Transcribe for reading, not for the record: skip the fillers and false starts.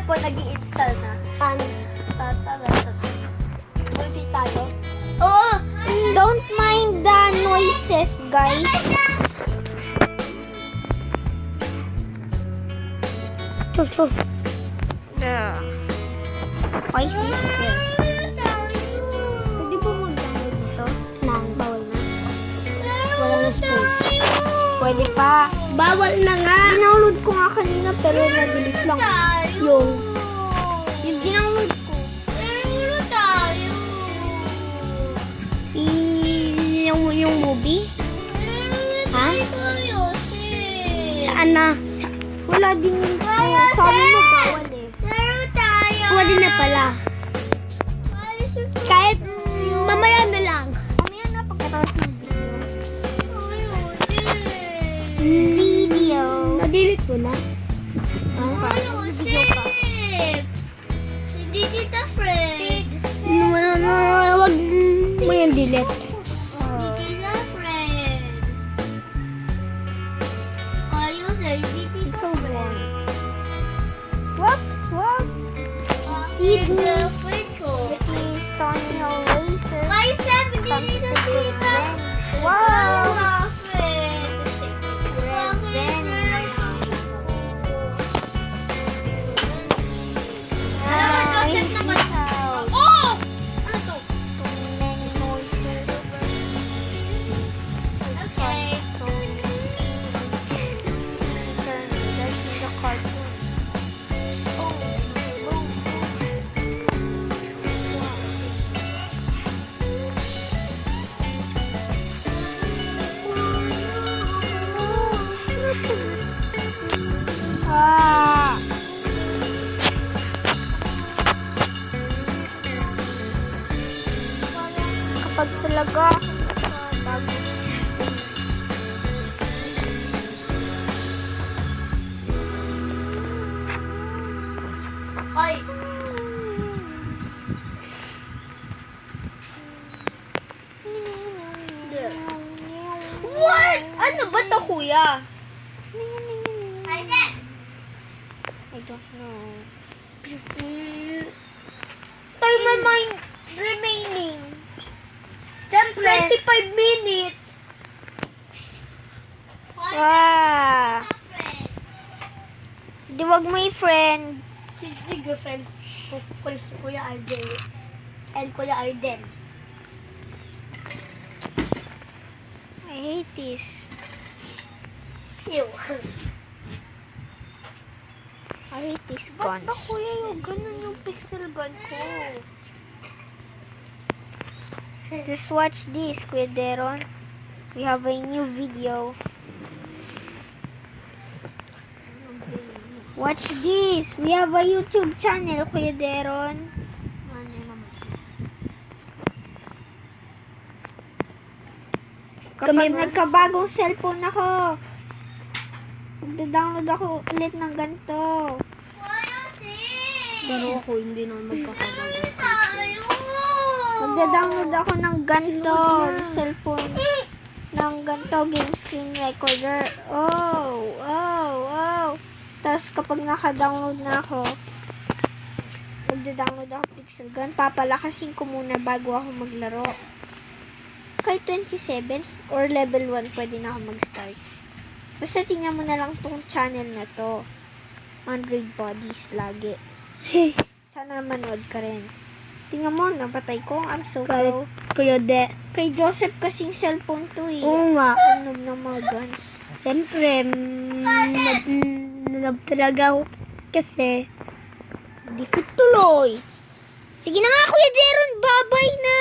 cellphone nag-i-install na. Saan? Multi tayo. Oo, don't mind the noises, guys. Chuf, chuf. Why sister? Pwede po mag-download nito? Bawal na. Wala na space. Pwede pa. Bawal na nga. Dinownload ko nga kanina pero na-delete lang. Yung dinownload ko. Yung movie? Ha? Saan na? Wala din yung sabi mo bawal eh. Pwede na pala. Kahit mamaya na lang. Mamaya na pagkatapos ng video. Video. Na-delete ko na. Video pa. Hindi kita friend. Wag mo yung delete. Hindi kita friend. Kayo sir, hindi kita friend. Whoops, whoops. Hindi friend ko. Please, Tony Eraser. Kayo sir, hindi kita kita. Wow! friend. Nice. Oh! Ano to? Many noises. Okay. Turn that's in the cartoon. Oh, ah! Kapag talaga bago Ay! What? Ano ba to, kuya? Ay, hindi! I don't know. Time remaining. Siyempre! 25 minutes. Wow! Di wag mo i-friend. Si girlfriend ko si Kuya Arden and Kuya Arden. I hate this. Ew. I hate these Ba't ba guns. kuya yung ganun yung pixel gun ko? Just watch this, Kuya Deron. We have a new video. Watch this. We have a YouTube channel, Kuya Deron. Ano naman? Kapag nagkabagong cellphone ako, magda-download ako ulit ng ganito. Kuya sis! Pero ako hindi na magkakabago. Tayo! Magda-download ako ng ganito cellphone. Ng ganito game screen recorder. Oh. Tapos kapag naka-download na ako, magda-download ako pixel gun. Papalakasin ko muna bago ako maglaro. Kahit 27 or level 1 pwede na ako mag-start. Basta tingnan mo na lang tong channel na to. Android bodies lagi. Sana manood ka rin. Tingnan mo, napatay ko. I'm so pro. Kuya De. Kay Joseph kasing cellphone to eh. Oo nga. Ano ng mga guns. Siyempre, nalab talaga ako kasi Di fit tuloy. Sige na nga, Kuya Deron. Babay na.